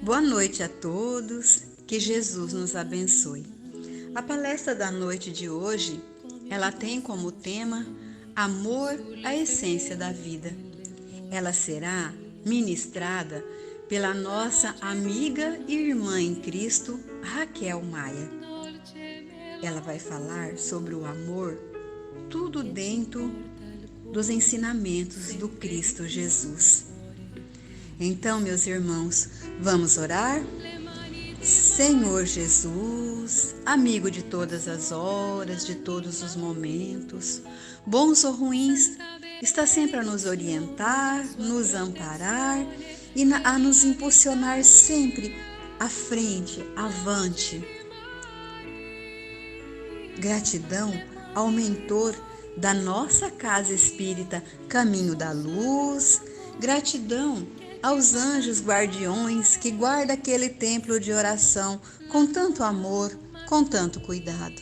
Boa noite a todos, que Jesus nos abençoe. A palestra da noite de hoje, ela tem como tema Amor, a essência da vida. Ela será ministrada pela nossa amiga e irmã em Cristo, Raquel Maia. Ela vai falar sobre o amor, tudo dentro dos ensinamentos do Cristo Jesus. Então, meus irmãos, vamos orar? Senhor Jesus, amigo de todas as horas, de todos os momentos, bons ou ruins, está sempre a nos orientar, nos amparar e a nos impulsionar sempre à frente, avante. Gratidão ao mentor da nossa casa espírita Caminho da Luz, gratidão aos anjos guardiões que guardam aquele templo de oração com tanto amor, com tanto cuidado.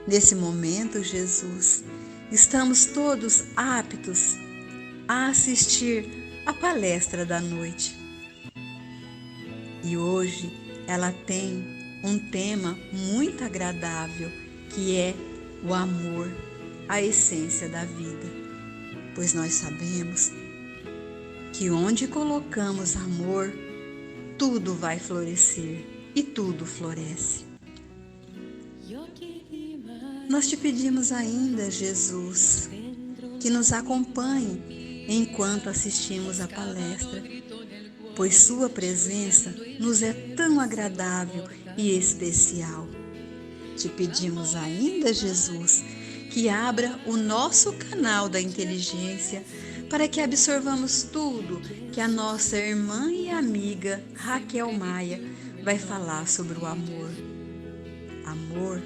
Nesse momento, Jesus, estamos todos aptos a assistir a palestra da noite. E hoje ela tem um tema muito agradável, que é o amor, a essência da vida. Pois nós sabemos que onde colocamos amor, tudo vai florescer e tudo floresce. Nós te pedimos ainda, Jesus, que nos acompanhe enquanto assistimos a palestra, pois sua presença nos é tão agradável e especial. Te pedimos ainda, Jesus, que abra o nosso canal da inteligência para que absorvamos tudo que a nossa irmã e amiga Raquel Maia vai falar sobre o amor. Amor,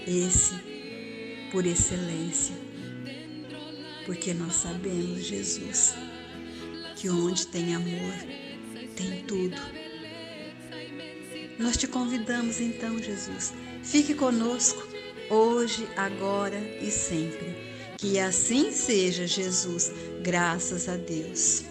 esse por excelência, porque nós sabemos, Jesus, que onde tem amor, tem tudo. Nós te convidamos então, Jesus, fique conosco hoje, agora e sempre. Que assim seja, Jesus, graças a Deus.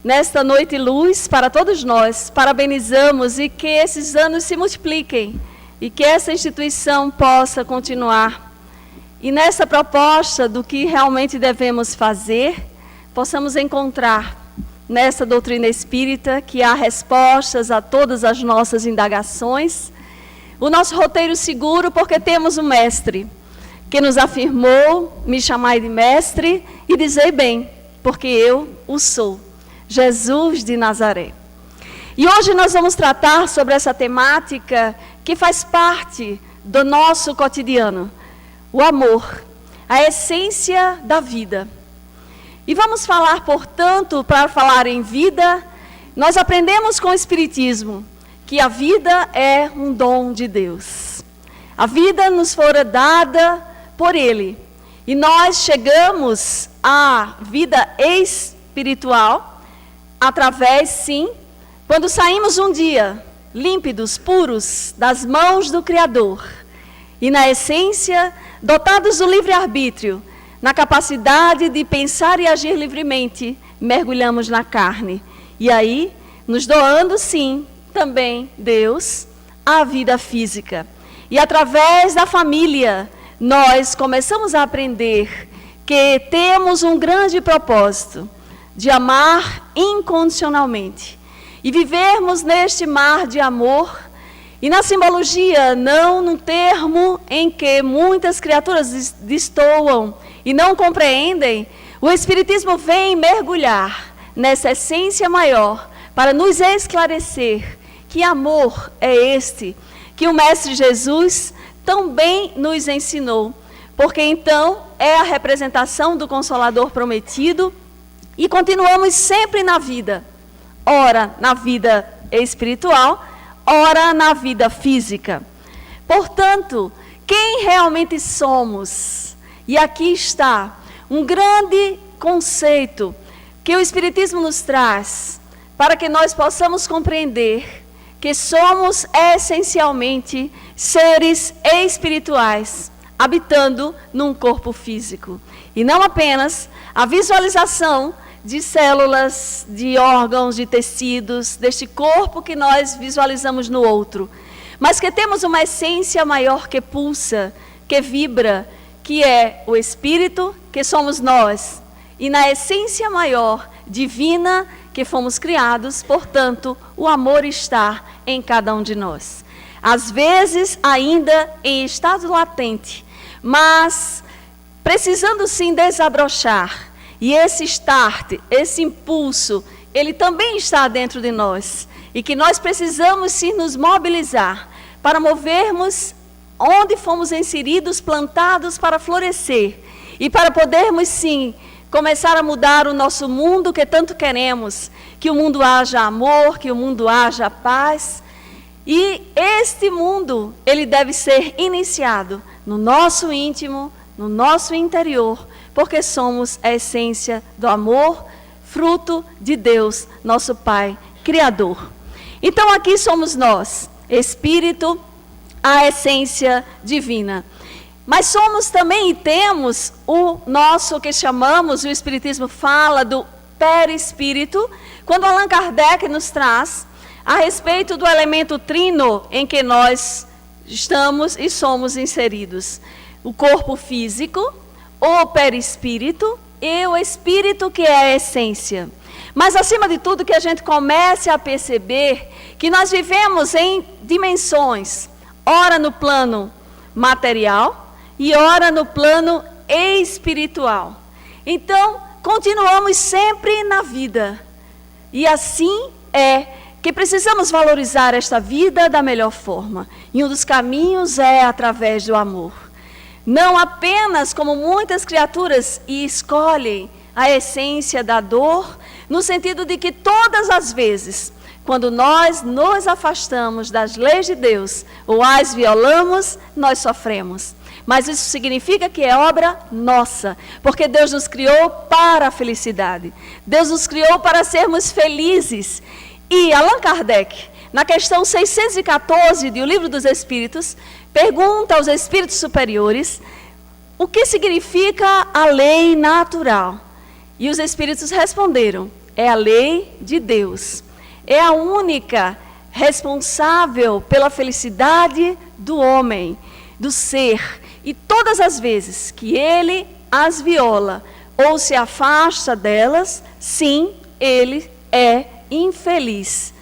Nesta noite luz para todos nós, parabenizamos e que esses anos se multipliquem e que essa instituição possa continuar. E nessa proposta do que realmente devemos fazer, possamos encontrar nessa doutrina espírita que há respostas a todas as nossas indagações. O nosso roteiro seguro, porque temos um mestre que nos afirmou: me chamai de mestre e dizei bem, porque eu o sou, Jesus de Nazaré. E hoje nós vamos tratar sobre essa temática que faz parte do nosso cotidiano, o amor, a essência da vida. E vamos falar, portanto, para falar em vida, nós aprendemos com o Espiritismo que a vida é um dom de Deus. A vida nos fora dada por Ele. E nós chegamos à vida espiritual através, sim, quando saímos um dia límpidos, puros, das mãos do Criador. E na essência, dotados do livre-arbítrio, na capacidade de pensar e agir livremente, mergulhamos na carne. E aí, nos doando, sim, também, Deus, a vida física. E através da família, nós começamos a aprender que temos um grande propósito de amar incondicionalmente. E vivermos neste mar de amor, e na simbologia, não no termo em que muitas criaturas destoam e não compreendem, o Espiritismo vem mergulhar nessa essência maior para nos esclarecer que amor é este que o Mestre Jesus também nos ensinou, porque então é a representação do Consolador prometido e continuamos sempre na vida, ora na vida espiritual, ora na vida física. Portanto, quem realmente somos? E aqui está um grande conceito que o Espiritismo nos traz para que nós possamos compreender que somos essencialmente seres espirituais, habitando num corpo físico. E não apenas a visualização de células, de órgãos, de tecidos, deste corpo que nós visualizamos no outro, mas que temos uma essência maior que pulsa, que vibra, que é o Espírito, que somos nós, e na essência maior, divina, que fomos criados, portanto, o amor está em cada um de nós. Às vezes, ainda em estado latente, mas precisando sim desabrochar. E esse start, esse impulso, ele também está dentro de nós. E que nós precisamos sim nos mobilizar para movermos onde fomos inseridos, plantados para florescer. E para podermos sim começar a mudar o nosso mundo que tanto queremos. Que o mundo haja amor, que o mundo haja paz. E este mundo, ele deve ser iniciado no nosso íntimo, no nosso interior, porque somos a essência do amor, fruto de Deus, nosso Pai, Criador. Então aqui somos nós, Espírito, a essência divina. Mas somos também e temos o nosso que chamamos, o Espiritismo fala do perispírito, quando Allan Kardec nos traz a respeito do elemento trino em que nós estamos e somos inseridos. O corpo físico, o perispírito e o espírito que é a essência. Mas acima de tudo que a gente comece a perceber que nós vivemos em dimensões, ora no plano material e ora no plano espiritual. Então, continuamos sempre na vida. E assim é que precisamos valorizar esta vida da melhor forma. E um dos caminhos é através do amor. Não apenas como muitas criaturas escolhem a essência da dor, no sentido de que todas as vezes, quando nós nos afastamos das leis de Deus ou as violamos, nós sofremos. Mas isso significa que é obra nossa, porque Deus nos criou para a felicidade. Deus nos criou para sermos felizes. E Allan Kardec, na questão 614 do Livro dos Espíritos, pergunta aos espíritos superiores o que significa a lei natural. E os espíritos responderam: é a lei de Deus. É a única responsável pela felicidade do homem, do ser. E todas as vezes que ele as viola ou se afasta delas, sim, ele é infeliz.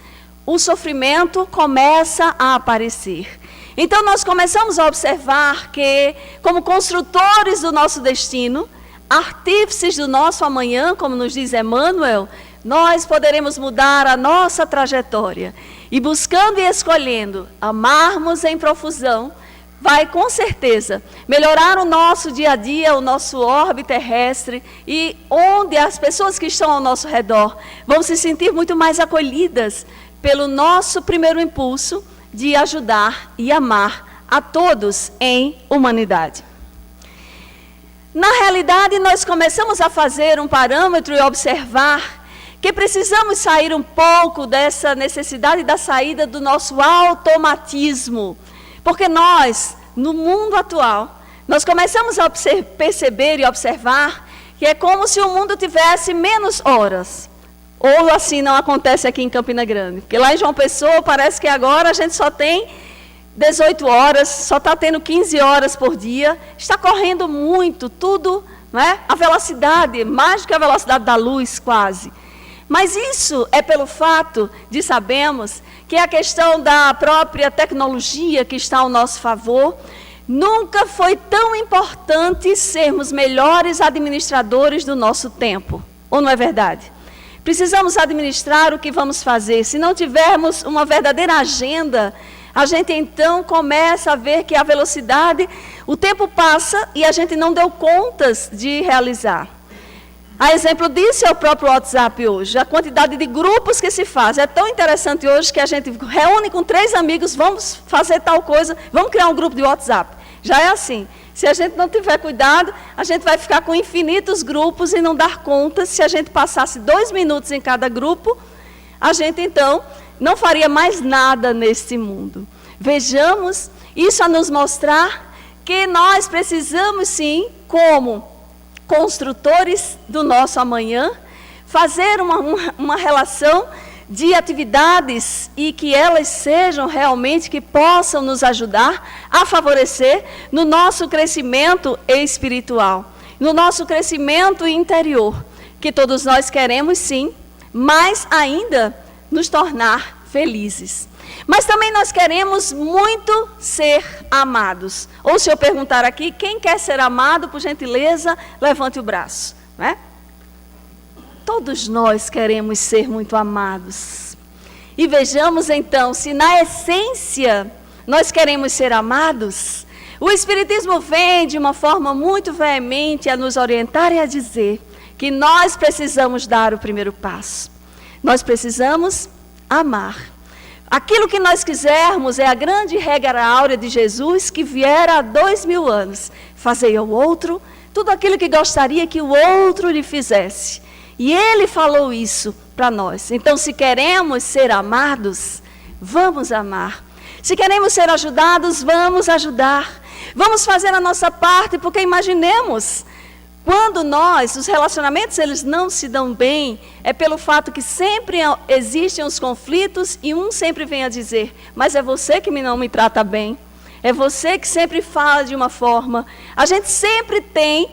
O sofrimento começa a aparecer. Então nós começamos a observar que, como construtores do nosso destino, artífices do nosso amanhã, como nos diz Emmanuel, nós poderemos mudar a nossa trajetória. E buscando e escolhendo amarmos em profusão, vai com certeza melhorar o nosso dia a dia, o nosso orbe terrestre, e onde as pessoas que estão ao nosso redor vão se sentir muito mais acolhidas pelo nosso primeiro impulso de ajudar e amar a todos em humanidade. Na realidade, nós começamos a fazer um parâmetro e observar que precisamos sair um pouco dessa necessidade da saída do nosso automatismo. Porque nós, no mundo atual, nós começamos a perceber e observar que é como se o mundo tivesse menos horas. Ou assim não acontece aqui em Campina Grande. Porque lá em João Pessoa parece que agora a gente só tem 18 horas, só está tendo 15 horas por dia. Está correndo muito, tudo, né? A velocidade, mais do que a velocidade da luz quase. Mas isso é pelo fato de sabermos que a questão da própria tecnologia que está ao nosso favor, nunca foi tão importante sermos melhores administradores do nosso tempo. Ou não é verdade? Precisamos administrar o que vamos fazer. Se não tivermos uma verdadeira agenda, a gente então começa a ver que a velocidade, o tempo passa e a gente não deu contas de realizar. A exemplo disso é o próprio WhatsApp hoje. A quantidade de grupos que se faz. É tão interessante hoje que a gente reúne com 3 amigos, vamos fazer tal coisa, vamos criar um grupo de WhatsApp. Já é assim. Se a gente não tiver cuidado, a gente vai ficar com infinitos grupos e não dar conta. Se a gente passasse 2 minutos em cada grupo, a gente então não faria mais nada neste mundo. Vejamos isso a nos mostrar que nós precisamos sim, como construtores do nosso amanhã, fazer uma relação de atividades e que elas sejam realmente, que possam nos ajudar a favorecer no nosso crescimento espiritual, no nosso crescimento interior, que todos nós queremos sim, mas ainda nos tornar felizes. Mas também nós queremos muito ser amados. Ou se eu perguntar aqui, quem quer ser amado, por gentileza, levante o braço, né? Todos nós queremos ser muito amados. E vejamos então, se na essência nós queremos ser amados, o Espiritismo vem de uma forma muito veemente a nos orientar e a dizer que nós precisamos dar o primeiro passo. Nós precisamos amar. Aquilo que nós quisermos é a grande regra áurea de Jesus, que viera há 2000 anos. Fazei ao outro tudo aquilo que gostaria que o outro lhe fizesse. E ele falou isso para nós. Então, se queremos ser amados, vamos amar. Se queremos ser ajudados, vamos ajudar. Vamos fazer a nossa parte, porque imaginemos, quando os relacionamentos eles não se dão bem, é pelo fato que sempre existem os conflitos e um sempre vem a dizer, mas é você que não me trata bem, é você que sempre fala de uma forma. A gente sempre tem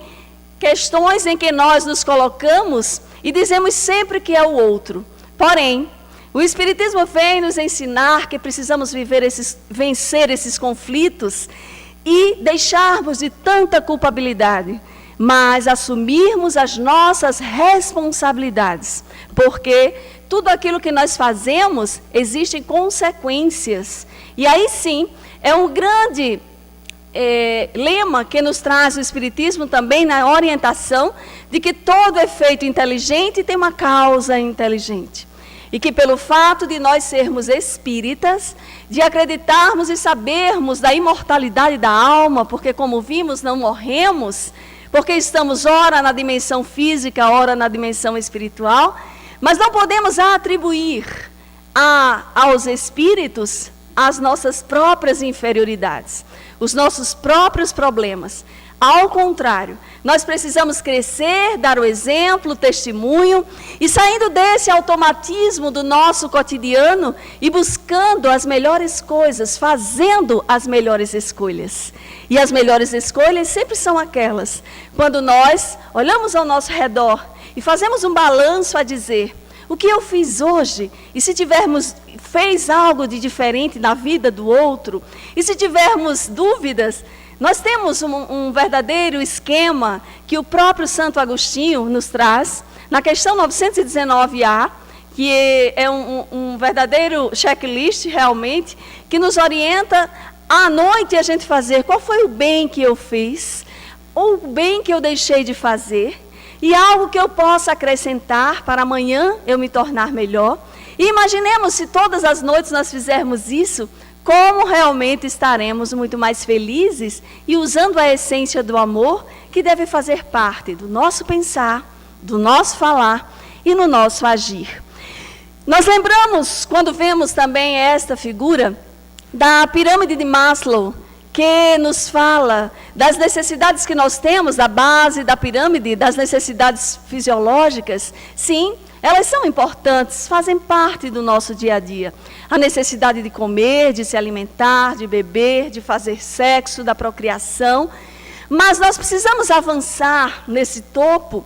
questões em que nós nos colocamos e dizemos sempre que é o outro. Porém, o Espiritismo vem nos ensinar que precisamos vencer esses conflitos e deixarmos de tanta culpabilidade, mas assumirmos as nossas responsabilidades, porque tudo aquilo que nós fazemos, existem consequências. E aí sim, é um grande lema que nos traz o Espiritismo também na orientação de que todo efeito inteligente tem uma causa inteligente. E que pelo fato de nós sermos espíritas, de acreditarmos e sabermos da imortalidade da alma, porque como vimos, não morremos, porque estamos ora na dimensão física, ora na dimensão espiritual, mas não podemos atribuir aos espíritos as nossas próprias inferioridades, os nossos próprios problemas. Ao contrário, nós precisamos crescer, dar o exemplo, o testemunho, e saindo desse automatismo do nosso cotidiano e buscando as melhores coisas, fazendo as melhores escolhas. E as melhores escolhas sempre são aquelas quando nós olhamos ao nosso redor e fazemos um balanço a dizer: o que eu fiz hoje? E se fez algo de diferente na vida do outro? E se tivermos dúvidas, nós temos um verdadeiro esquema que o próprio Santo Agostinho nos traz, na questão 919A, que é um verdadeiro checklist realmente, que nos orienta à noite a gente fazer qual foi o bem que eu fiz, ou o bem que eu deixei de fazer, e algo que eu possa acrescentar para amanhã eu me tornar melhor. E imaginemos se todas as noites nós fizermos isso, como realmente estaremos muito mais felizes e usando a essência do amor que deve fazer parte do nosso pensar, do nosso falar e no nosso agir. Nós lembramos, quando vemos também esta figura da pirâmide de Maslow, que nos fala das necessidades que nós temos, da base da pirâmide, das necessidades fisiológicas. Sim, elas são importantes, fazem parte do nosso dia a dia. A necessidade de comer, de se alimentar, de beber, de fazer sexo, da procriação. Mas nós precisamos avançar nesse topo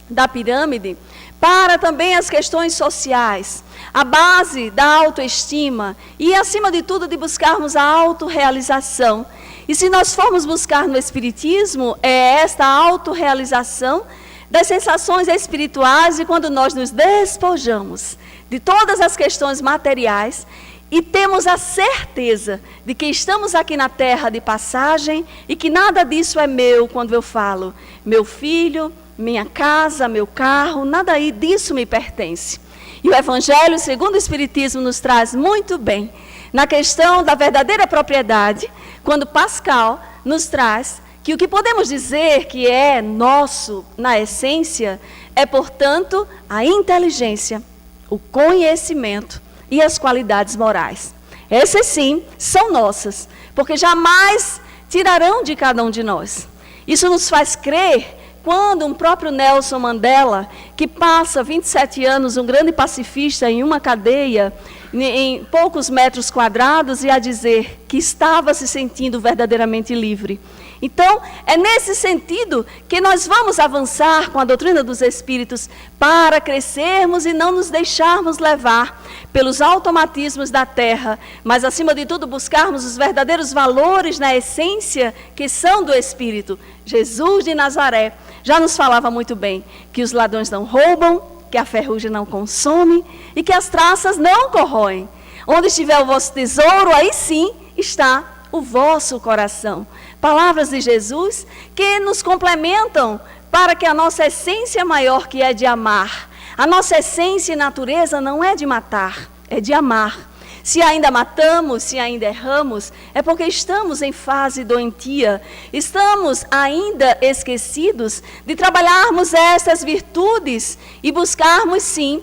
da pirâmide para também as questões sociais, a base da autoestima e, acima de tudo, de buscarmos a autorrealização. E se nós formos buscar no Espiritismo, é esta autorrealização das sensações espirituais, e quando nós nos despojamos de todas as questões materiais e temos a certeza de que estamos aqui na terra de passagem e que nada disso é meu, quando eu falo meu filho, minha casa, meu carro, nada disso me pertence. E o Evangelho, segundo o Espiritismo, nos traz muito bem na questão da verdadeira propriedade, quando Pascal nos traz que o que podemos dizer que é nosso, na essência, é, portanto, a inteligência, o conhecimento e as qualidades morais. Essas sim são nossas, porque jamais tirarão de cada um de nós. Isso nos faz crer quando um próprio Nelson Mandela, que passa 27 anos, um grande pacifista, em uma cadeia, em poucos metros quadrados, e a dizer que estava se sentindo verdadeiramente livre. Então, é nesse sentido que nós vamos avançar com a doutrina dos Espíritos para crescermos e não nos deixarmos levar pelos automatismos da terra, mas, acima de tudo, buscarmos os verdadeiros valores na essência que são do Espírito. Jesus de Nazaré já nos falava muito bem que os ladrões não roubam, que a ferrugem não consome e que as traças não corroem. Onde estiver o vosso tesouro, aí sim está o vosso coração. Palavras de Jesus que nos complementam para que a nossa essência maior, que é de amar, a nossa essência e natureza não é de matar, é de amar. Se ainda matamos, se ainda erramos, é porque estamos em fase doentia, estamos ainda esquecidos de trabalharmos estas virtudes e buscarmos sim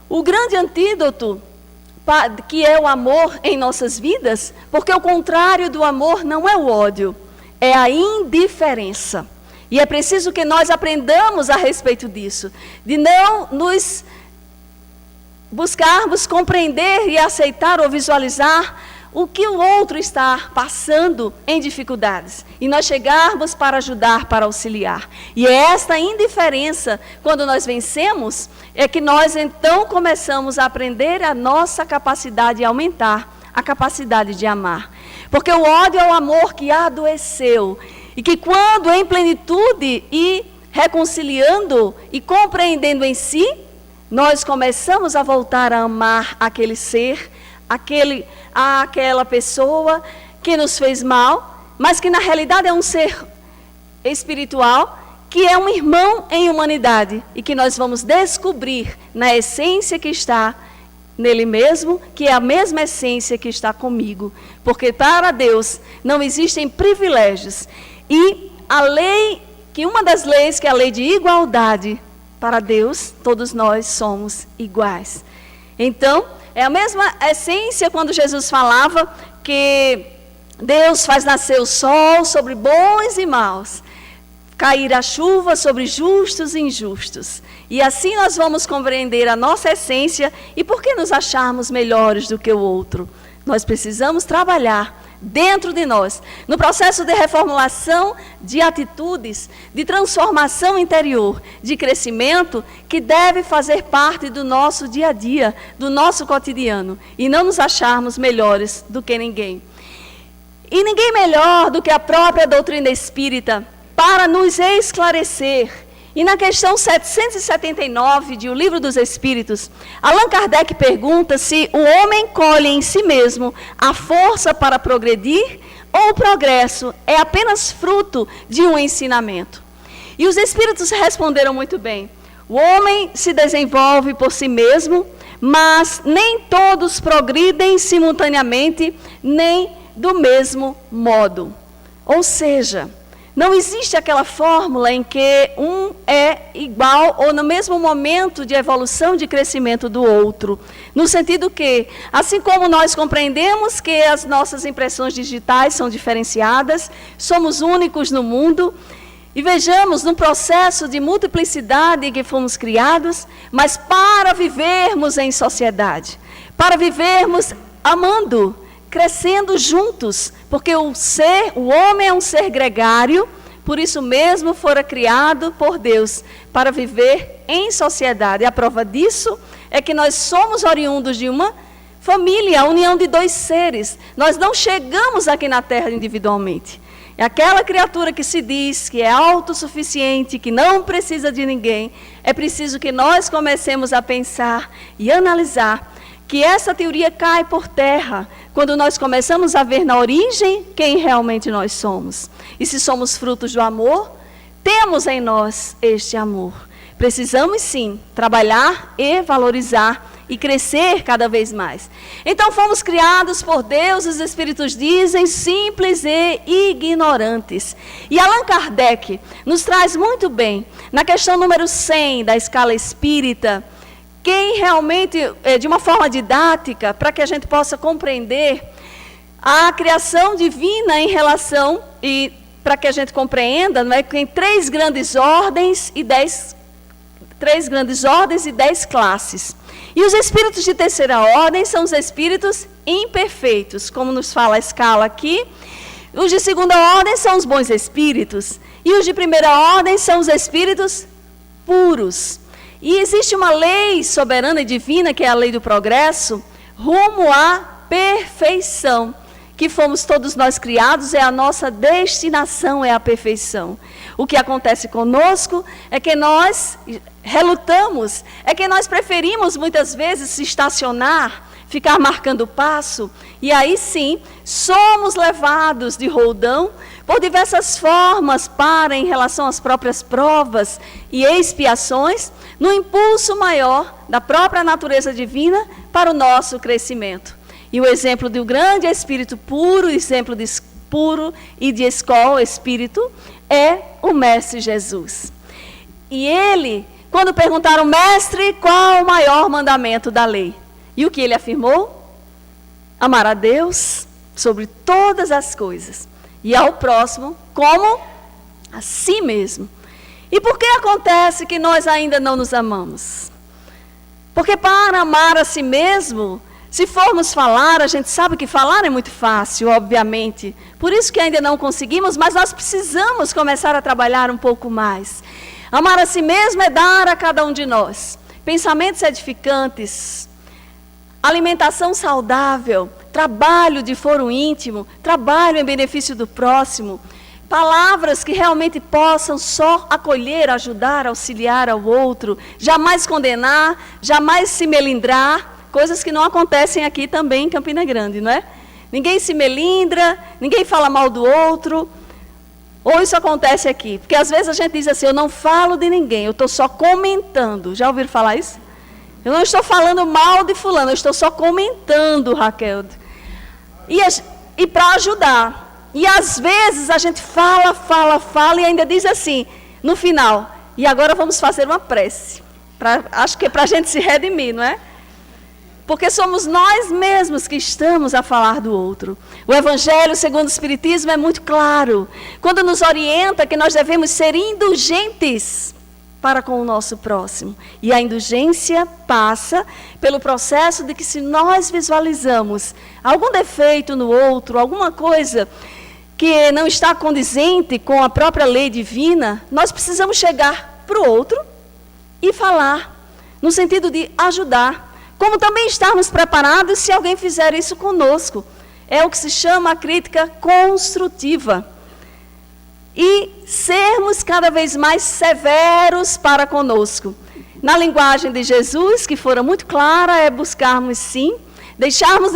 o grande antídoto, que é o amor em nossas vidas, porque o contrário do amor não é o ódio, é a indiferença. E é preciso que nós aprendamos a respeito disso, de não nos buscarmos compreender e aceitar ou visualizar o que o outro está passando em dificuldades. E nós chegarmos para ajudar, para auxiliar. E é esta indiferença, quando nós vencemos, é que nós então começamos a aprender a nossa capacidade, a aumentar a capacidade de amar. Porque o ódio é o amor que adoeceu. E que quando em plenitude e reconciliando e compreendendo em si, nós começamos a voltar a amar aquele ser, aquela pessoa que nos fez mal, mas que na realidade é um ser espiritual, que é um irmão em humanidade, e que nós vamos descobrir na essência que está nele mesmo, que é a mesma essência que está comigo. Porque para Deus não existem privilégios. E a lei, que uma das leis, que é a lei de igualdade, para Deus, todos nós somos iguais. Então, é a mesma essência quando Jesus falava que Deus faz nascer o sol sobre bons e maus, cair a chuva sobre justos e injustos. E assim nós vamos compreender a nossa essência e por que nos acharmos melhores do que o outro. Nós precisamos trabalhar dentro de nós, no processo de reformulação de atitudes, de transformação interior, de crescimento, que deve fazer parte do nosso dia a dia, do nosso cotidiano, e não nos acharmos melhores do que ninguém. E ninguém melhor do que a própria doutrina espírita para nos esclarecer. E na questão 779 de O Livro dos Espíritos, Allan Kardec pergunta se o homem colhe em si mesmo a força para progredir ou o progresso é apenas fruto de um ensinamento. E os Espíritos responderam muito bem. O homem se desenvolve por si mesmo, mas nem todos progridem simultaneamente, nem do mesmo modo. Ou seja, não existe aquela fórmula em que um é igual ou no mesmo momento de evolução, de crescimento do outro. No sentido que, assim como nós compreendemos que as nossas impressões digitais são diferenciadas, somos únicos no mundo, e vejamos num processo de multiplicidade em que fomos criados, mas para vivermos em sociedade, para vivermos amando, crescendo juntos, porque o homem é um ser gregário, por isso mesmo fora criado por Deus, para viver em sociedade. A prova disso é que nós somos oriundos de uma família, a união de dois seres. Nós não chegamos aqui na Terra individualmente. É aquela criatura que se diz que é autossuficiente, que não precisa de ninguém. É preciso que nós comecemos a pensar e analisar que essa teoria cai por terra quando nós começamos a ver na origem quem realmente nós somos. E se somos frutos do amor, temos em nós este amor. Precisamos sim trabalhar e valorizar e crescer cada vez mais. Então fomos criados por Deus, os Espíritos dizem, simples e ignorantes. E Allan Kardec nos traz muito bem, na questão número 100 da escala espírita, expliquei realmente de uma forma didática, para que a gente possa compreender a criação divina em relação, e para que a gente compreenda, não é, que em três grandes ordens e 10 classes. E os espíritos de terceira ordem são os espíritos imperfeitos, como nos fala a escala aqui. Os de segunda ordem são os bons espíritos. E os de primeira ordem são os espíritos puros. E existe uma lei soberana e divina, que é a lei do progresso, rumo à perfeição, que fomos todos nós criados, é a nossa destinação, é a perfeição. O que acontece conosco é que nós relutamos, é que nós preferimos muitas vezes se estacionar, ficar marcando o passo, e aí sim, somos levados de roldão por diversas formas para, em relação às próprias provas e expiações, no impulso maior da própria natureza divina para o nosso crescimento. E o exemplo do grande Espírito puro, exemplo de puro e de escola, Espírito, é o Mestre Jesus. E ele, quando perguntaram, mestre, qual o maior mandamento da lei? E o que ele afirmou? Amar a Deus sobre todas as coisas e ao próximo como a si mesmo. E por que acontece que nós ainda não nos amamos? Porque para amar a si mesmo, se formos falar, a gente sabe que falar é muito fácil, obviamente. Por isso que ainda não conseguimos, mas nós precisamos começar a trabalhar um pouco mais. Amar a si mesmo é dar a cada um de nós pensamentos edificantes, alimentação saudável, trabalho de foro íntimo, trabalho em benefício do próximo, palavras que realmente possam só acolher, ajudar, auxiliar ao outro, jamais condenar, jamais se melindrar, coisas que não acontecem aqui também em Campina Grande, não é? Ninguém se melindra, ninguém fala mal do outro, ou isso acontece aqui, porque às vezes a gente diz assim, eu não falo de ninguém, eu estou só comentando, já ouviram falar isso? Eu não estou falando mal de fulano, eu estou só comentando, Raquel. E para ajudar. E às vezes a gente fala e ainda diz assim, no final, e agora vamos fazer uma prece. Acho que é para a gente se redimir, não é? Porque somos nós mesmos que estamos a falar do outro. O Evangelho, segundo o Espiritismo, é muito claro. Quando nos orienta que nós devemos ser indulgentes para com o nosso próximo. E a indulgência passa pelo processo de que, se nós visualizamos algum defeito no outro, alguma coisa que não está condizente com a própria lei divina, nós precisamos chegar para o outro e falar, no sentido de ajudar, como também estarmos preparados se alguém fizer isso conosco. É o que se chama a crítica construtiva. E sermos cada vez mais severos para conosco. Na linguagem de Jesus, que fora muito clara, é buscarmos sim, deixarmos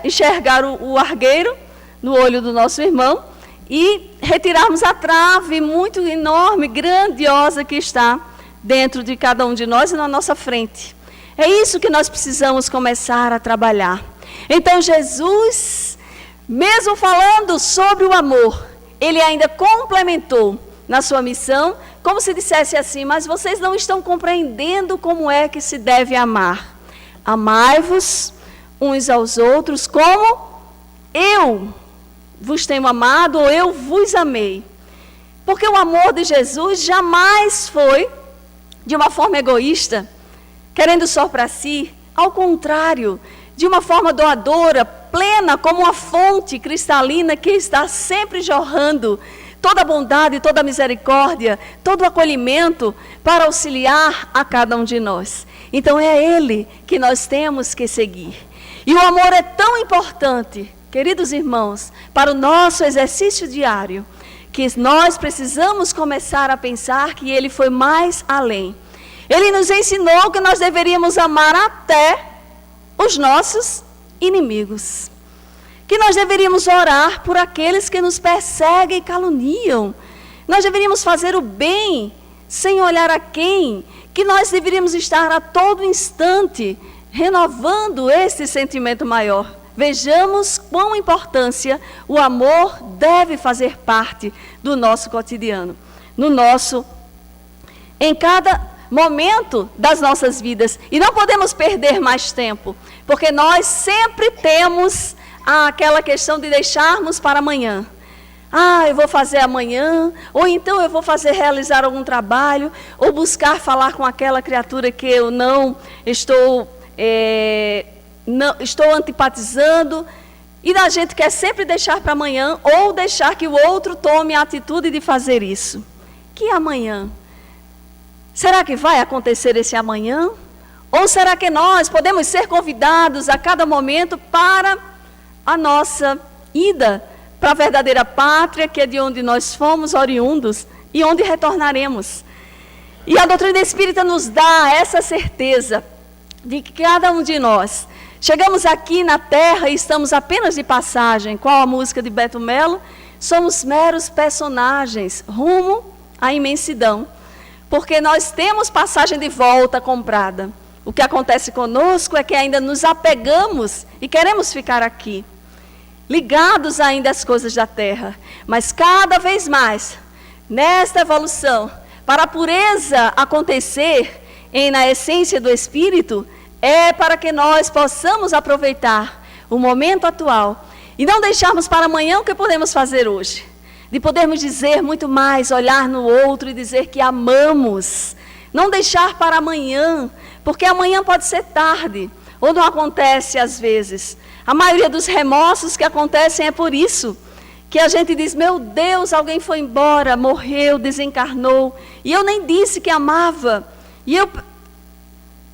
enxergar o argueiro no olho do nosso irmão e retirarmos a trave muito enorme, grandiosa que está dentro de cada um de nós e na nossa frente. É isso que nós precisamos começar a trabalhar. Então Jesus, mesmo falando sobre o amor, ele ainda complementou na sua missão, como se dissesse assim, mas vocês não estão compreendendo como é que se deve amar. Amai-vos uns aos outros como eu vos tenho amado, ou eu vos amei. Porque o amor de Jesus jamais foi de uma forma egoísta, querendo só para si, ao contrário, de uma forma doadora, plena, como uma fonte cristalina que está sempre jorrando toda a bondade, toda a misericórdia, todo o acolhimento para auxiliar a cada um de nós. Então é Ele que nós temos que seguir. E o amor é tão importante, queridos irmãos, para o nosso exercício diário, que nós precisamos começar a pensar que Ele foi mais além. Ele nos ensinou que nós deveríamos amar até os nossos inimigos. Que nós deveríamos orar por aqueles que nos perseguem e caluniam. Nós deveríamos fazer o bem sem olhar a quem. Que nós deveríamos estar a todo instante renovando esse sentimento maior. Vejamos quão importância o amor deve fazer parte do nosso cotidiano. Em cada momento das nossas vidas. E não podemos perder mais tempo, porque nós sempre temos aquela questão de deixarmos para amanhã. Eu vou fazer amanhã, ou então eu vou realizar algum trabalho, ou buscar falar com aquela criatura que eu não estou antipatizando. E a gente quer sempre deixar para amanhã, ou deixar que o outro tome a atitude de fazer isso. Que amanhã? Será que vai acontecer esse amanhã? Ou será que nós podemos ser convidados a cada momento para a nossa ida para a verdadeira pátria, que é de onde nós fomos oriundos e onde retornaremos? E a doutrina espírita nos dá essa certeza de que cada um de nós chegamos aqui na Terra e estamos apenas de passagem. Qual a música de Beto Melo? Somos meros personagens rumo à imensidão, porque nós temos passagem de volta comprada. O que acontece conosco é que ainda nos apegamos e queremos ficar aqui, ligados ainda às coisas da terra. Mas cada vez mais, nesta evolução, para a pureza acontecer na essência do Espírito, é para que nós possamos aproveitar o momento atual e não deixarmos para amanhã o que podemos fazer hoje. De podermos dizer muito mais, olhar no outro e dizer que amamos. Não deixar para amanhã, porque amanhã pode ser tarde, ou não acontece às vezes. A maioria dos remorsos que acontecem é por isso, que a gente diz, meu Deus, alguém foi embora, morreu, desencarnou, e eu nem disse que amava. E eu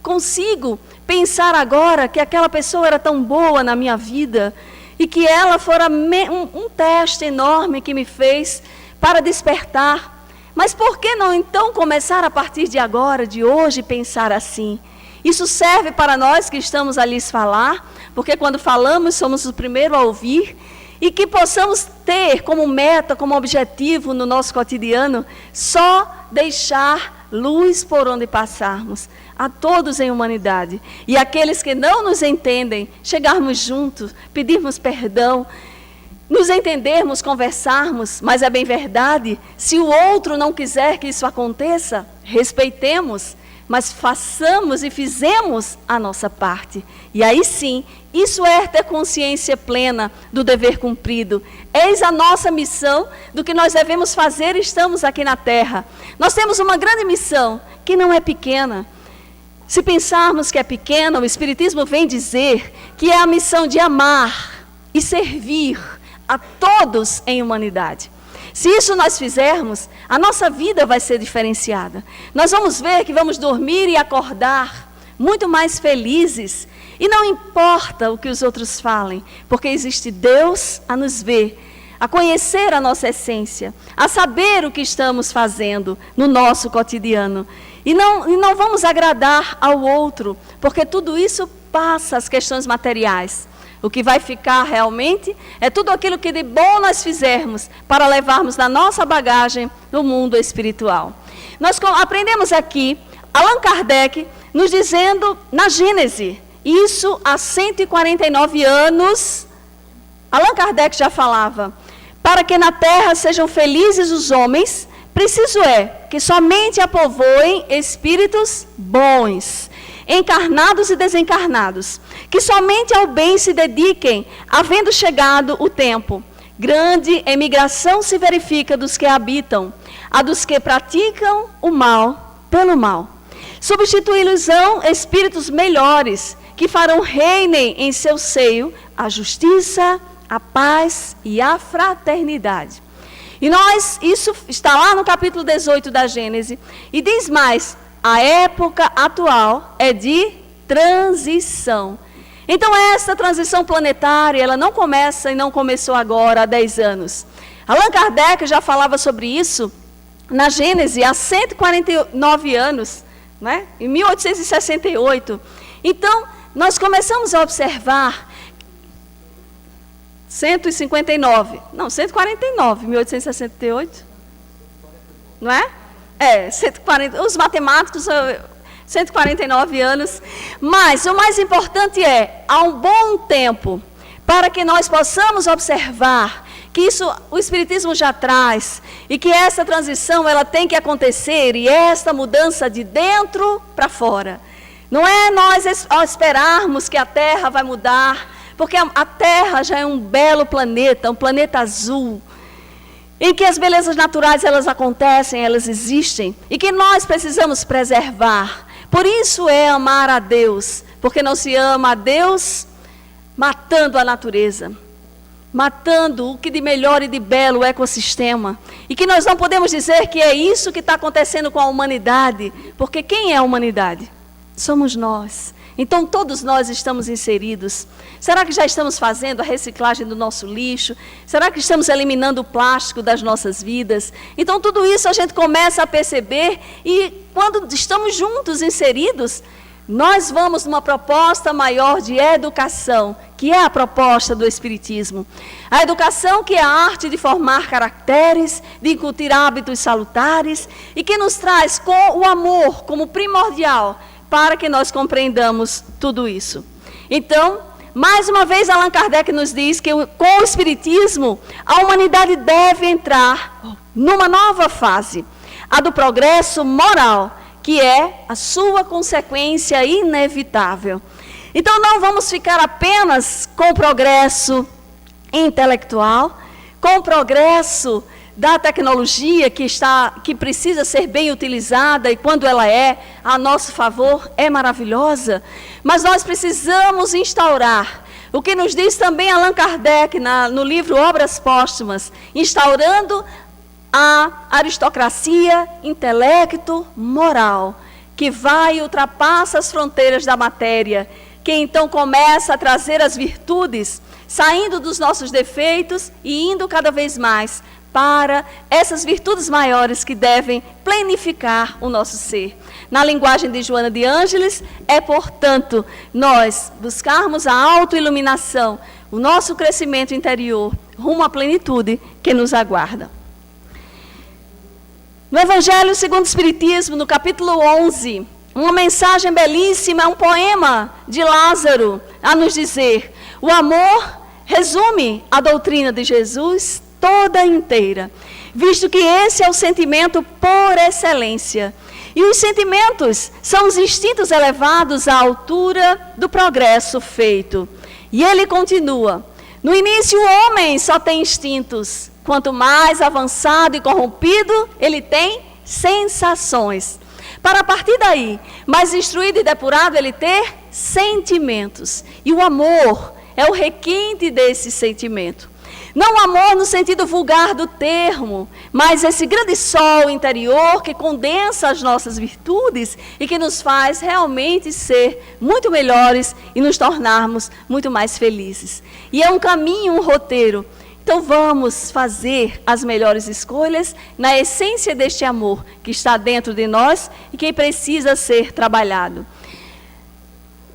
consigo pensar agora que aquela pessoa era tão boa na minha vida, e que ela fora um teste enorme que me fez para despertar. Mas por que não então começar a partir de agora, de hoje, pensar assim? Isso serve para nós que estamos a lhes falar, porque quando falamos somos os primeiros a ouvir, e que possamos ter como meta, como objetivo no nosso cotidiano, só deixar luz por onde passarmos, a todos em humanidade. E aqueles que não nos entendem, chegarmos juntos, pedirmos perdão, nos entendermos, conversarmos, mas é bem verdade, se o outro não quiser que isso aconteça, respeitemos, mas façamos e fizemos a nossa parte. E aí sim, isso é ter consciência plena do dever cumprido. Eis a nossa missão do que nós devemos fazer, estamos aqui na Terra. Nós temos uma grande missão, que não é pequena. Se pensarmos que é pequena, o Espiritismo vem dizer que é a missão de amar e servir a todos em humanidade. Se isso nós fizermos, a nossa vida vai ser diferenciada. Nós vamos ver que vamos dormir e acordar muito mais felizes. E não importa o que os outros falem, porque existe Deus a nos ver, a conhecer a nossa essência, a saber o que estamos fazendo no nosso cotidiano. E não vamos agradar ao outro, porque tudo isso passa as questões materiais. O que vai ficar realmente é tudo aquilo que de bom nós fizermos para levarmos na nossa bagagem no mundo espiritual. Nós aprendemos aqui, Allan Kardec nos dizendo na Gênese, isso há 149 anos, Allan Kardec já falava, para que na terra sejam felizes os homens, preciso é que somente a povoem espíritos bons, encarnados e desencarnados, que somente ao bem se dediquem, havendo chegado o tempo. Grande emigração se verifica dos que habitam, a dos que praticam o mal pelo mal. Substituí-los-ão espíritos melhores, que farão reinem em seu seio a justiça, a paz e a fraternidade. E isso está lá no capítulo 18 da Gênese, e diz mais, a época atual é de transição. Então essa transição planetária, ela não começa e não começou agora há 10 anos. Allan Kardec já falava sobre isso na Gênese há 149 anos, né? Em 1868. Então, nós começamos a observar 149, 1868, não é? 140, os matemáticos, 149 anos, mas o mais importante há um bom tempo, para que nós possamos observar que isso o Espiritismo já traz, e que essa transição ela tem que acontecer, e esta mudança de dentro para fora. Não é nós esperarmos que a Terra vai mudar, porque a Terra já é um belo planeta, um planeta azul, em que as belezas naturais elas acontecem, elas existem, e que nós precisamos preservar. Por isso é amar a Deus, porque não se ama a Deus matando a natureza, matando o que de melhor e de belo o ecossistema. E que nós não podemos dizer que é isso que está acontecendo com a humanidade, porque quem é a humanidade? Somos nós. Então todos nós estamos inseridos. Será que já estamos fazendo a reciclagem do nosso lixo? Será que estamos eliminando o plástico das nossas vidas? Então tudo isso a gente começa a perceber, e quando estamos juntos, inseridos, nós vamos numa proposta maior de educação, que é a proposta do Espiritismo. A educação que é a arte de formar caracteres, de incutir hábitos salutares, e que nos traz com o amor como primordial para que nós compreendamos tudo isso. Então, mais uma vez Allan Kardec nos diz que com o Espiritismo a humanidade deve entrar numa nova fase, a do progresso moral, que é a sua consequência inevitável. Então não vamos ficar apenas com o progresso intelectual, com o progresso da tecnologia que precisa ser bem utilizada, e quando ela é a nosso favor, é maravilhosa, mas nós precisamos instaurar, o que nos diz também Allan Kardec no livro Obras Póstumas, instaurando a aristocracia intelecto-moral, que vai e ultrapassa as fronteiras da matéria, que então começa a trazer as virtudes, saindo dos nossos defeitos e indo cada vez mais para essas virtudes maiores que devem plenificar o nosso ser. Na linguagem de Joana de Ângeles, é, portanto, nós buscarmos a autoiluminação, o nosso crescimento interior, rumo à plenitude que nos aguarda. No Evangelho segundo o Espiritismo, no capítulo 11, uma mensagem belíssima, um poema de Lázaro, a nos dizer: o amor resume a doutrina de Jesus toda inteira, visto que esse é o sentimento por excelência. E os sentimentos são os instintos elevados à altura do progresso feito. E ele continua: no início o homem só tem instintos, quanto mais avançado e corrompido, ele tem sensações. Para a partir daí, mais instruído e depurado, ele ter sentimentos. E o amor é o requinte desse sentimento. Não o amor no sentido vulgar do termo, mas esse grande sol interior que condensa as nossas virtudes e que nos faz realmente ser muito melhores e nos tornarmos muito mais felizes. E é um caminho, um roteiro. Então vamos fazer as melhores escolhas na essência deste amor que está dentro de nós e que precisa ser trabalhado.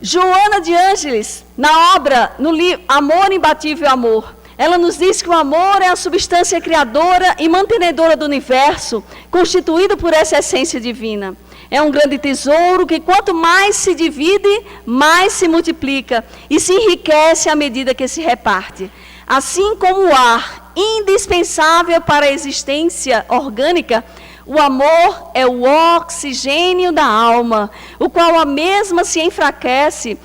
Joana de Ângeles, na obra, no livro Amor, Imbatível Amor, ela nos diz que o amor é a substância criadora e mantenedora do universo, constituído por essa essência divina. É um grande tesouro que quanto mais se divide, mais se multiplica e se enriquece à medida que se reparte. Assim como o ar, indispensável para a existência orgânica, o amor é o oxigênio da alma, o qual a mesma se enfraquece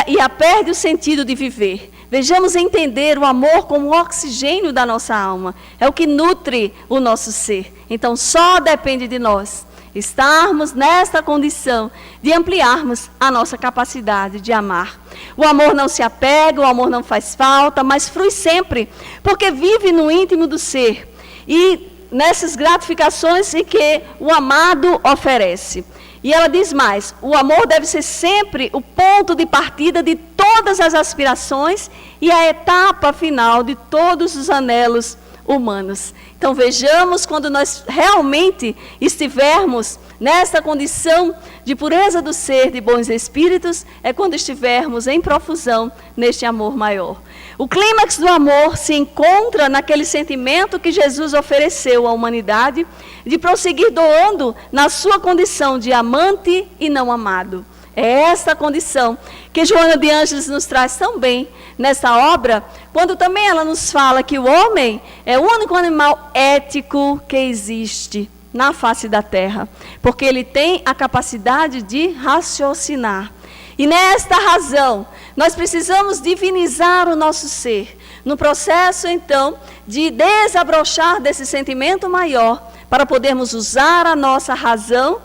e a perde o sentido de viver. Vejamos entender o amor como o oxigênio da nossa alma. É o que nutre o nosso ser. Então só depende de nós estarmos nesta condição de ampliarmos a nossa capacidade de amar. O amor não se apega, o amor não faz falta, mas flui sempre, porque vive no íntimo do ser e nessas gratificações em que o amado oferece. E ela diz mais: o amor deve ser sempre o ponto de partida de todas as aspirações e a etapa final de todos os anelos humanos. Então vejamos, quando nós realmente estivermos nesta condição de pureza do ser, de bons espíritos, é quando estivermos em profusão neste amor maior. O clímax do amor se encontra naquele sentimento que Jesus ofereceu à humanidade, de prosseguir doando na sua condição de amante e não amado. É esta condição que Joana de Ângeles nos traz tão bem nessa obra, quando também ela nos fala que o homem é o único animal ético que existe na face da terra, porque ele tem a capacidade de raciocinar. E nesta razão, nós precisamos divinizar o nosso ser, no processo, então, de desabrochar desse sentimento maior, para podermos usar a nossa razão,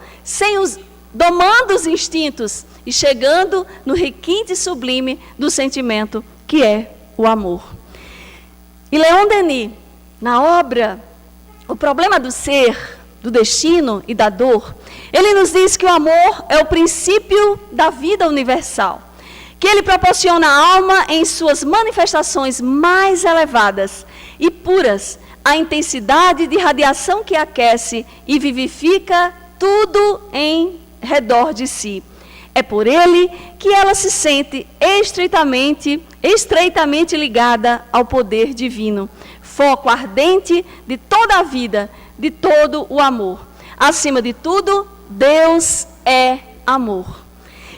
domando os instintos e chegando no requinte sublime do sentimento, que é o amor. E Leon Denis, na obra O Problema do Ser, do Destino e da Dor, ele nos diz que o amor é o princípio da vida universal, que ele proporciona à alma em suas manifestações mais elevadas e puras a intensidade de radiação que aquece e vivifica tudo em redor de si. É por ele que ela se sente estreitamente ligada ao poder divino, foco ardente de toda a vida, de todo o amor. Acima de tudo, Deus é amor.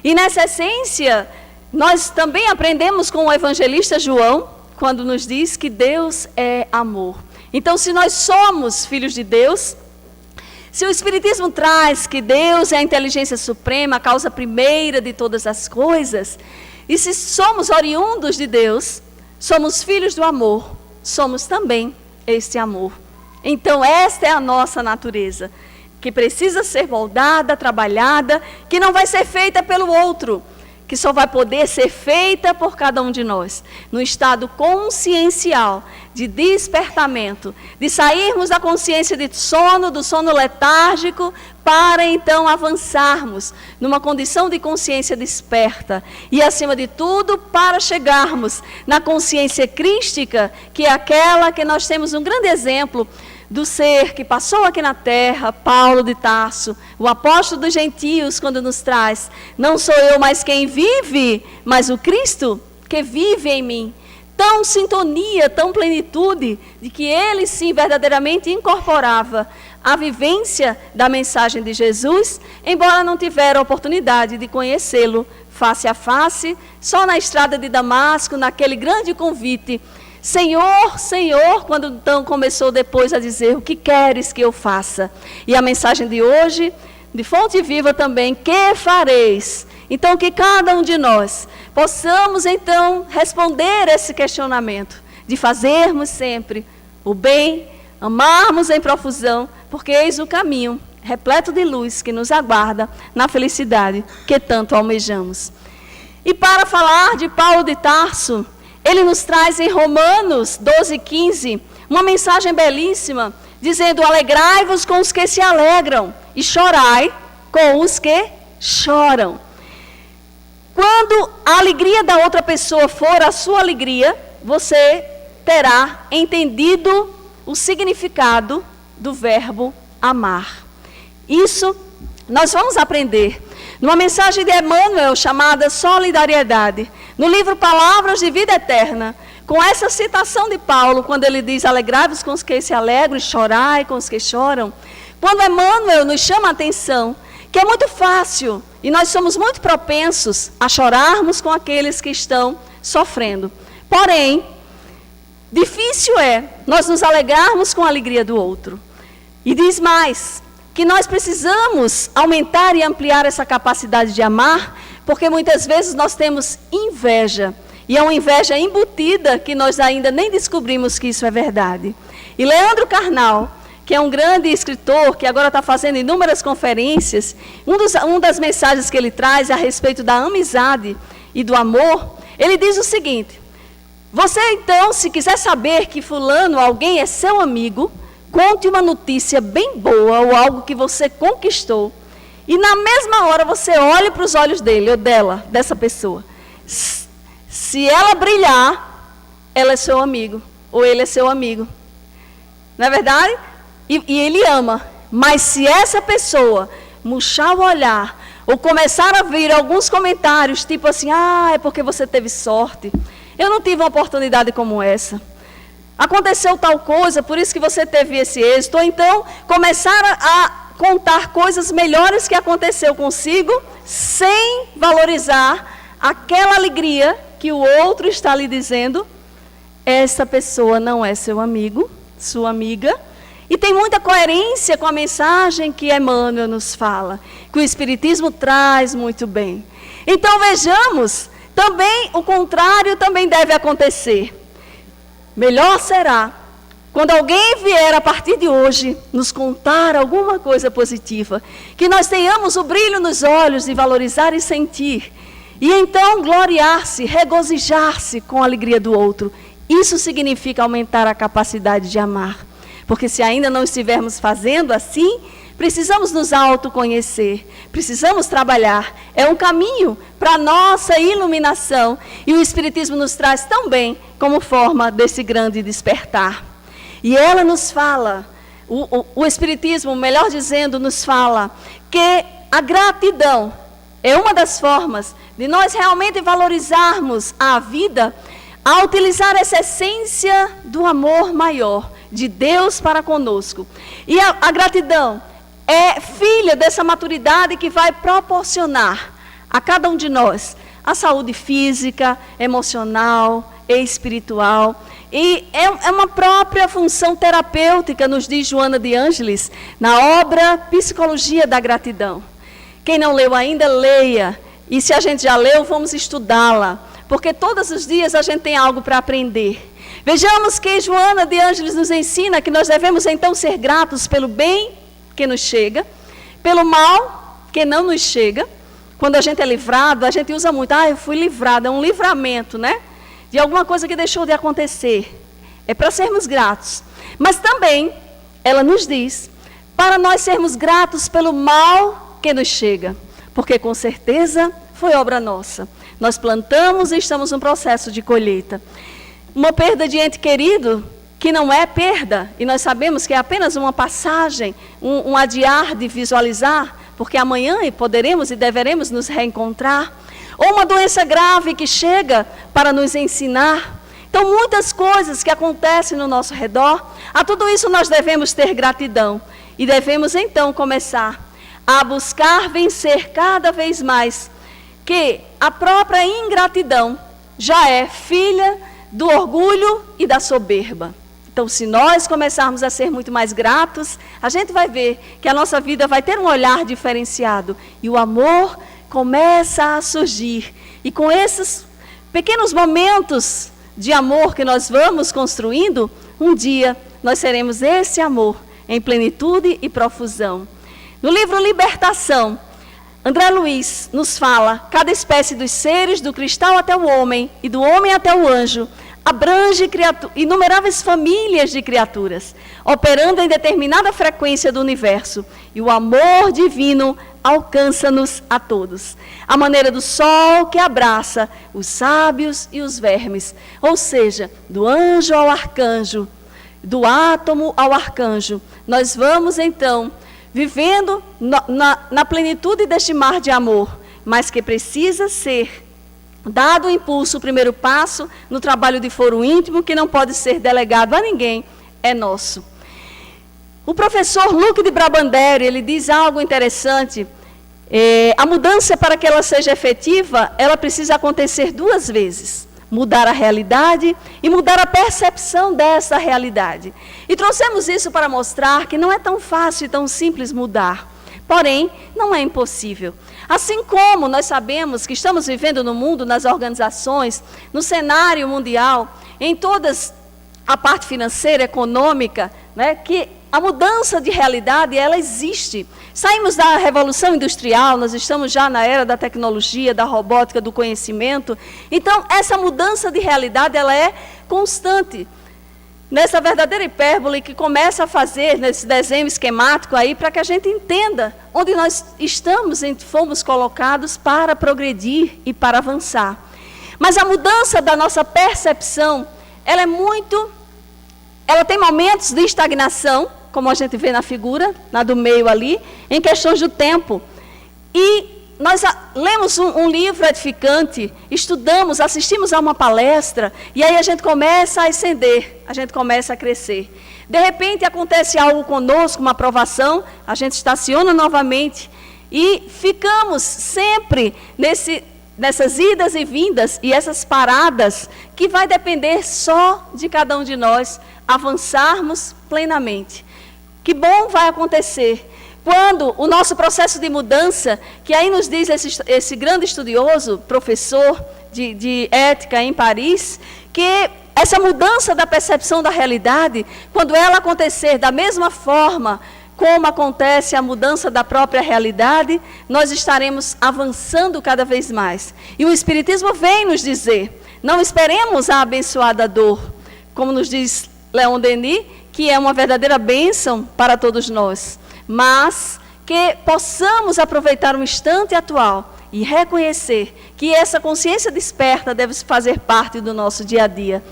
E nessa essência, nós também aprendemos com o evangelista João, quando nos diz que Deus é amor. Então, se nós somos filhos de Deus, se o Espiritismo traz que Deus é a inteligência suprema, a causa primeira de todas as coisas, e se somos oriundos de Deus, somos filhos do amor, somos também este amor. Então, esta é a nossa natureza, que precisa ser moldada, trabalhada, que não vai ser feita pelo outro, que só vai poder ser feita por cada um de nós, no estado consciencial, de despertamento, de sairmos da consciência de sono, do sono letárgico, para então avançarmos numa condição de consciência desperta. E, acima de tudo, para chegarmos na consciência crística, que é aquela que nós temos um grande exemplo do ser que passou aqui na terra, Paulo de Tarso, o apóstolo dos gentios, quando nos traz: não sou eu mais quem vive, mas o Cristo que vive em mim. Tão sintonia, tão plenitude, de que ele sim verdadeiramente incorporava a vivência da mensagem de Jesus, embora não tivera a oportunidade de conhecê-lo face a face, só na estrada de Damasco, naquele grande convite: Senhor, Senhor, quando então começou depois a dizer: o que queres que eu faça? E a mensagem de hoje, de fonte viva também: que fareis? Então, que cada um de nós possamos então responder esse questionamento, de fazermos sempre o bem, amarmos em profusão, porque eis o caminho repleto de luz que nos aguarda na felicidade que tanto almejamos. E para falar de Paulo de Tarso, ele nos traz em Romanos 12:15 uma mensagem belíssima, dizendo: alegrai-vos com os que se alegram e chorai com os que choram. Quando a alegria da outra pessoa for a sua alegria, você terá entendido o significado do verbo amar. Isso nós vamos aprender numa mensagem de Emmanuel chamada Solidariedade, no livro Palavras de Vida Eterna, com essa citação de Paulo, quando ele diz: alegrai-vos com os que se alegram e chorai com os que choram. Quando Emmanuel nos chama a atenção que é muito fácil, e nós somos muito propensos a chorarmos com aqueles que estão sofrendo. Porém, difícil é nós nos alegrarmos com a alegria do outro. E diz mais, que nós precisamos aumentar e ampliar essa capacidade de amar, porque muitas vezes nós temos inveja. E é uma inveja embutida que nós ainda nem descobrimos que isso é verdade. E Leandro Carnal, que é um grande escritor, que agora está fazendo inúmeras conferências, uma das mensagens que ele traz a respeito da amizade e do amor, ele diz o seguinte: você então, se quiser saber que fulano, alguém é seu amigo, conte uma notícia bem boa ou algo que você conquistou, e na mesma hora você olhe para os olhos dele ou dela, dessa pessoa. Se ela brilhar, ela é seu amigo, ou ele é seu amigo. Não é verdade? E ele ama. Mas se essa pessoa murchar o olhar, ou começar a vir alguns comentários, tipo assim: é porque você teve sorte, eu não tive uma oportunidade como essa, aconteceu tal coisa, por isso que você teve esse êxito, ou então começar a contar coisas melhores que aconteceu consigo, sem valorizar aquela alegria que o outro está lhe dizendo. Essa pessoa não é seu amigo, sua amiga, e tem muita coerência com a mensagem que Emmanuel nos fala, que o Espiritismo traz muito bem. Então vejamos, também o contrário também deve acontecer. Melhor será quando alguém vier a partir de hoje nos contar alguma coisa positiva, que nós tenhamos o brilho nos olhos de valorizar e sentir, e então gloriar-se, regozijar-se com a alegria do outro. Isso significa aumentar a capacidade de amar. Porque se ainda não estivermos fazendo assim, precisamos nos autoconhecer, precisamos trabalhar. É um caminho para a nossa iluminação. E o Espiritismo nos traz tão bem como forma desse grande despertar. E ela nos fala, o Espiritismo, melhor dizendo, nos fala que a gratidão é uma das formas de nós realmente valorizarmos a vida, a utilizar essa essência do amor maior de Deus para conosco. E a gratidão é filha dessa maturidade que vai proporcionar a cada um de nós a saúde física, emocional e espiritual. E é uma própria função terapêutica, nos diz Joana de Ângeles, na obra Psicologia da Gratidão. Quem não leu ainda, leia. E se a gente já leu, vamos estudá-la. Porque todos os dias a gente tem algo para aprender. Vejamos que Joana de Ângeles nos ensina que nós devemos então ser gratos pelo bem que nos chega, pelo mal que não nos chega. Quando a gente é livrado, a gente usa muito, eu fui livrado, é um livramento, né? De alguma coisa que deixou de acontecer. É para sermos gratos. Mas também, ela nos diz, para nós sermos gratos pelo mal que nos chega. Porque com certeza foi obra nossa. Nós plantamos e estamos no processo de colheita. Uma perda de ente querido, que não é perda, e nós sabemos que é apenas uma passagem, um adiar de visualizar, porque amanhã poderemos e deveremos nos reencontrar. Ou uma doença grave que chega para nos ensinar. Então, muitas coisas que acontecem no nosso redor, a tudo isso nós devemos ter gratidão. E devemos então começar a buscar vencer cada vez mais, que a própria ingratidão já é filha do orgulho e da soberba. Então, se nós começarmos a ser muito mais gratos, a gente vai ver que a nossa vida vai ter um olhar diferenciado. E o amor começa a surgir. E com esses pequenos momentos de amor que nós vamos construindo, um dia nós seremos esse amor em plenitude e profusão. No livro Libertação, André Luiz nos fala: cada espécie dos seres, do cristal até o homem e do homem até o anjo, abrange inumeráveis famílias de criaturas, operando em determinada frequência do universo. E o amor divino alcança-nos a todos. A maneira do sol que abraça os sábios e os vermes. Ou seja, do anjo ao arcanjo, do átomo ao arcanjo. Nós vamos então vivendo na plenitude deste mar de amor, mas que precisa ser dado o impulso, o primeiro passo no trabalho de foro íntimo, que não pode ser delegado a ninguém, é nosso. O professor Luque de Brabandelli, ele diz algo interessante. A mudança, para que ela seja efetiva, ela precisa acontecer duas vezes. Mudar a realidade e mudar a percepção dessa realidade. E trouxemos isso para mostrar que não é tão fácil e tão simples mudar. Porém, não é impossível. Assim como nós sabemos que estamos vivendo no mundo, nas organizações, no cenário mundial, em todas a parte financeira, econômica, né, que a mudança de realidade, ela existe. Saímos da Revolução Industrial, nós estamos já na era da tecnologia, da robótica, do conhecimento. Então, essa mudança de realidade, ela é constante. Nessa verdadeira hipérbole que começa a fazer, nesse desenho esquemático aí, para que a gente entenda onde nós estamos, fomos colocados para progredir e para avançar. Mas a mudança da nossa percepção, ela tem momentos de estagnação, como a gente vê na figura, na do meio ali, em questões do tempo. E nós lemos um livro edificante, estudamos, assistimos a uma palestra, e aí a gente começa a ascender, a gente começa a crescer. De repente acontece algo conosco, uma aprovação, a gente estaciona novamente e ficamos sempre nessas idas e vindas e essas paradas que vai depender só de cada um de nós avançarmos plenamente. Que bom vai acontecer quando o nosso processo de mudança, que aí nos diz esse grande estudioso, professor de ética em Paris, que essa mudança da percepção da realidade, quando ela acontecer da mesma forma como acontece a mudança da própria realidade, nós estaremos avançando cada vez mais. E o Espiritismo vem nos dizer, não esperemos a abençoada dor, como nos diz Leon Denis, que é uma verdadeira bênção para todos nós, mas que possamos aproveitar o instante atual e reconhecer que essa consciência desperta deve fazer parte do nosso dia a dia.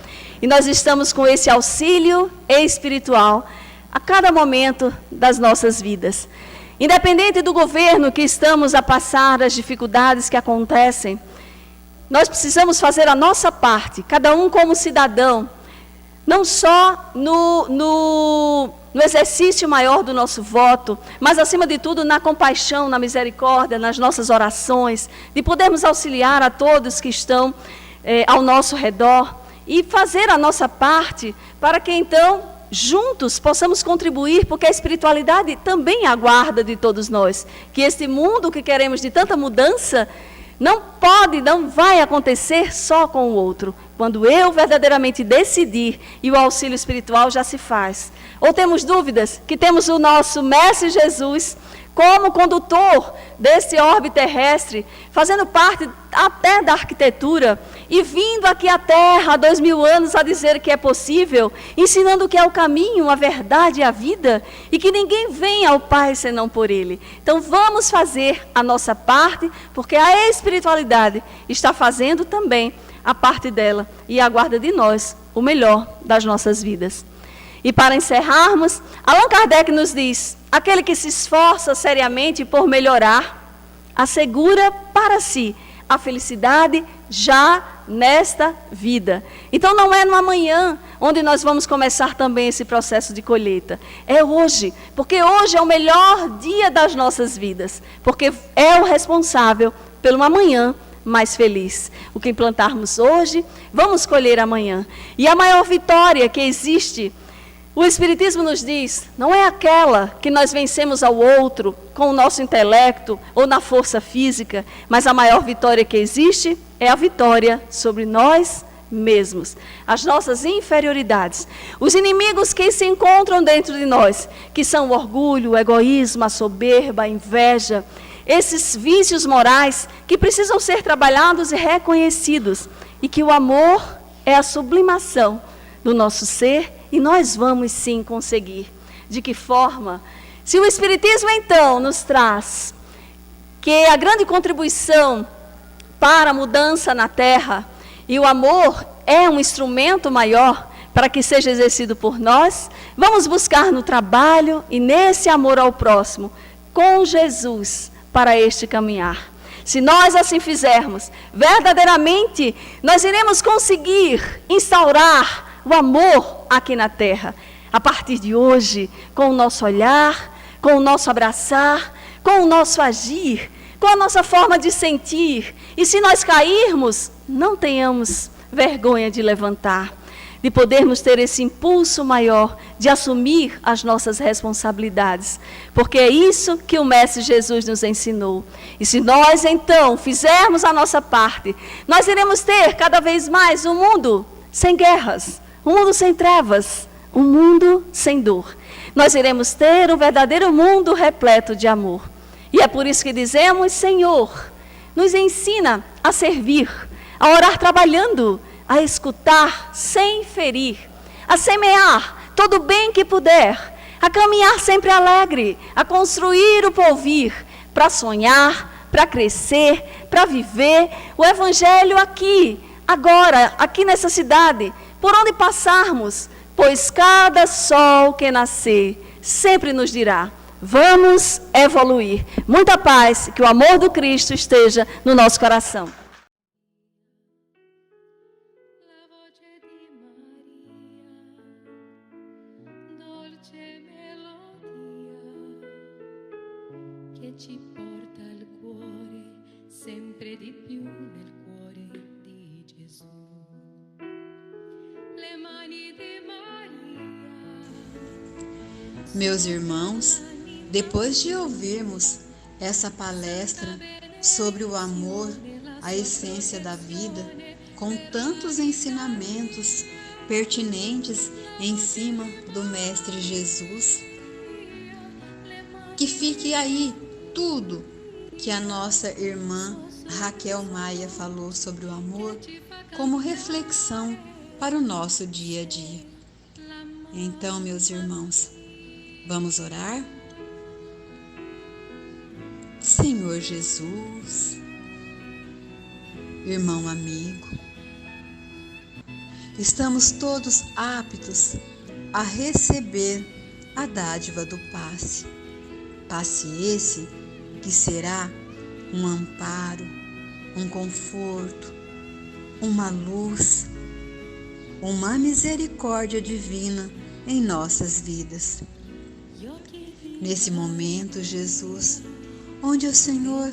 E nós estamos com esse auxílio espiritual a cada momento das nossas vidas. Independente do governo que estamos a passar, das dificuldades que acontecem, nós precisamos fazer a nossa parte, cada um como cidadão, não só no exercício maior do nosso voto, mas, acima de tudo, na compaixão, na misericórdia, nas nossas orações, de podermos auxiliar a todos que estão ao nosso redor e fazer a nossa parte para que, então, juntos possamos contribuir, porque a espiritualidade também aguarda de todos nós, que este mundo que queremos de tanta mudança não vai acontecer só com o outro. Quando eu verdadeiramente decidir, e o auxílio espiritual já se faz. Ou temos dúvidas que temos o nosso Mestre Jesus como condutor desse orbe terrestre, fazendo parte até da arquitetura, e vindo aqui à Terra há 2000 anos a dizer que é possível, ensinando o que é o caminho, a verdade e a vida, e que ninguém vem ao Pai senão por Ele. Então vamos fazer a nossa parte, porque a espiritualidade está fazendo também a parte dela, e aguarda de nós o melhor das nossas vidas. E para encerrarmos, Allan Kardec nos diz, aquele que se esforça seriamente por melhorar, assegura para si a felicidade já nesta vida. Então não é no amanhã onde nós vamos começar também esse processo de colheita. É hoje, porque hoje é o melhor dia das nossas vidas, porque é o responsável pelo amanhã mais feliz. O que plantarmos hoje, vamos colher amanhã. E a maior vitória que existe, o Espiritismo nos diz, não é aquela que nós vencemos ao outro com o nosso intelecto ou na força física, mas a maior vitória que existe é a vitória sobre nós mesmos, as nossas inferioridades, os inimigos que se encontram dentro de nós, que são o orgulho, o egoísmo, a soberba, a inveja, esses vícios morais que precisam ser trabalhados e reconhecidos, e que o amor é a sublimação do nosso ser, e nós vamos sim conseguir. De que forma? Se o Espiritismo então nos traz que a grande contribuição para a mudança na Terra, e o amor é um instrumento maior para que seja exercido por nós, vamos buscar no trabalho e nesse amor ao próximo, com Jesus, para este caminhar. Se nós assim fizermos, verdadeiramente nós iremos conseguir instaurar o amor aqui na Terra, a partir de hoje, com o nosso olhar, com o nosso abraçar, com o nosso agir, com a nossa forma de sentir. E se nós cairmos, não tenhamos vergonha de levantar, de podermos ter esse impulso maior de assumir as nossas responsabilidades, porque é isso que o Mestre Jesus nos ensinou. E se nós então fizermos a nossa parte, nós iremos ter cada vez mais um mundo sem guerras, um mundo sem trevas, um mundo sem dor. Nós iremos ter um verdadeiro mundo repleto de amor. E é por isso que dizemos, Senhor, nos ensina a servir, a orar trabalhando, a escutar sem ferir, a semear todo o bem que puder, a caminhar sempre alegre, a construir o porvir, para sonhar, para crescer, para viver o Evangelho aqui, agora, aqui nessa cidade, por onde passarmos, pois cada sol que nascer sempre nos dirá, Vamos evoluir. Muita paz, que o amor do Cristo esteja no nosso coração. Che ci porta al cuore sempre di più nel cuore di Gesù. Le mani di Maria. Meus irmãos, depois de ouvirmos essa palestra sobre o amor, a essência da vida, com tantos ensinamentos pertinentes em cima do Mestre Jesus, que fique aí tudo que a nossa irmã Raquel Maia falou sobre o amor como reflexão para o nosso dia a dia. Então, meus irmãos, vamos orar? Senhor Jesus, irmão amigo, estamos todos aptos a receber a dádiva do passe. Passe esse que será um amparo, um conforto, uma luz, uma misericórdia divina em nossas vidas. Nesse momento, Jesus, onde o Senhor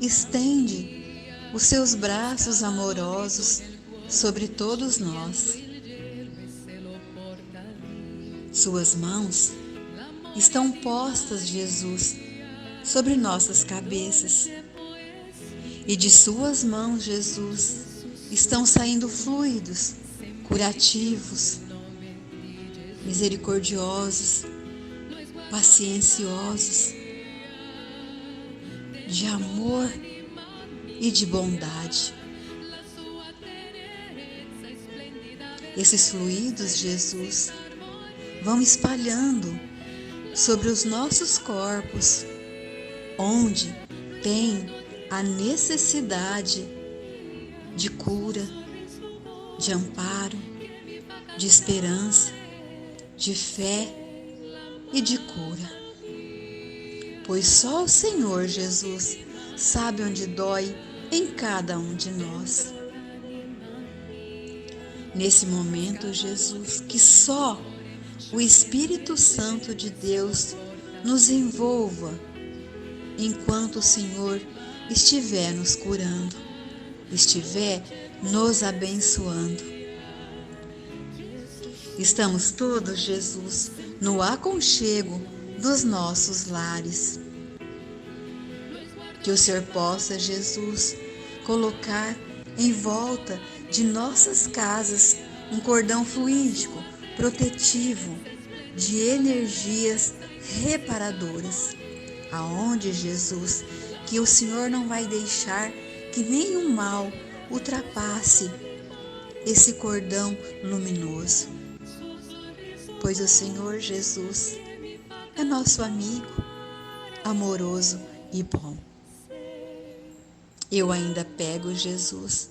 estende os seus braços amorosos sobre todos nós. Suas mãos estão postas, Jesus, sobre nossas cabeças. E de suas mãos, Jesus, estão saindo fluidos, curativos, misericordiosos, pacienciosos, de amor e de bondade. Esses fluidos, Jesus, vão espalhando sobre os nossos corpos, onde tem a necessidade de cura, de amparo, de esperança, de fé e de cura. Pois só o Senhor Jesus sabe onde dói em cada um de nós. Nesse momento, Jesus, que só o Espírito Santo de Deus nos envolva enquanto o Senhor estiver nos curando, estiver nos abençoando. Estamos todos, Jesus, no aconchego dos nossos lares. Que o Senhor possa, Jesus, colocar em volta de nossas casas um cordão fluídico, protetivo, de energias reparadoras, aonde, Jesus, que o Senhor não vai deixar que nenhum mal ultrapasse esse cordão luminoso, pois o Senhor Jesus é nosso amigo, amoroso e bom. Eu ainda pego, Jesus,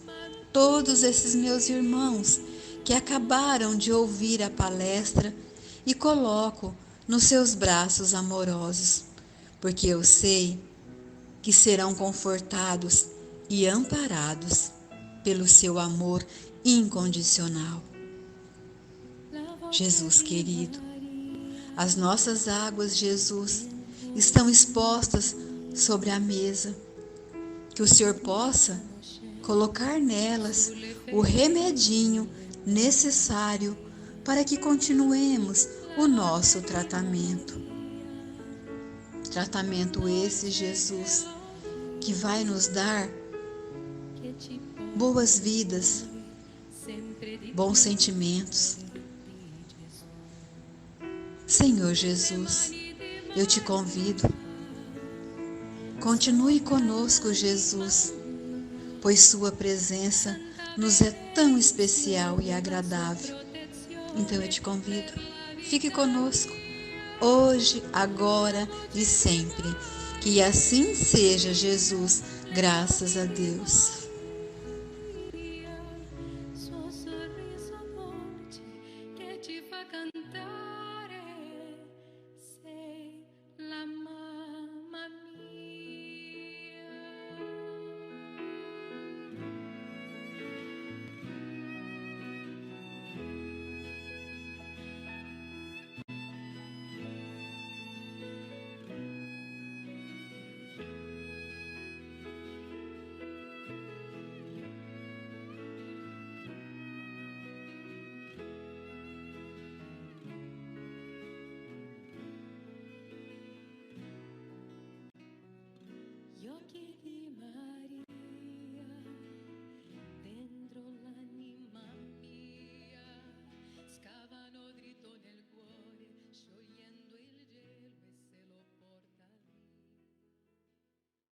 todos esses meus irmãos que acabaram de ouvir a palestra e coloco nos seus braços amorosos, porque eu sei que serão confortados e amparados pelo seu amor incondicional. Jesus querido, as nossas águas, Jesus, estão expostas sobre a mesa. Que o Senhor possa colocar nelas o remedinho necessário para que continuemos o nosso tratamento. Tratamento esse, Jesus, que vai nos dar boas vidas, bons sentimentos. Senhor Jesus, eu te convido, continue conosco, Jesus, pois sua presença nos é tão especial e agradável. Então eu te convido, fique conosco, hoje, agora e sempre. Que assim seja, Jesus, graças a Deus.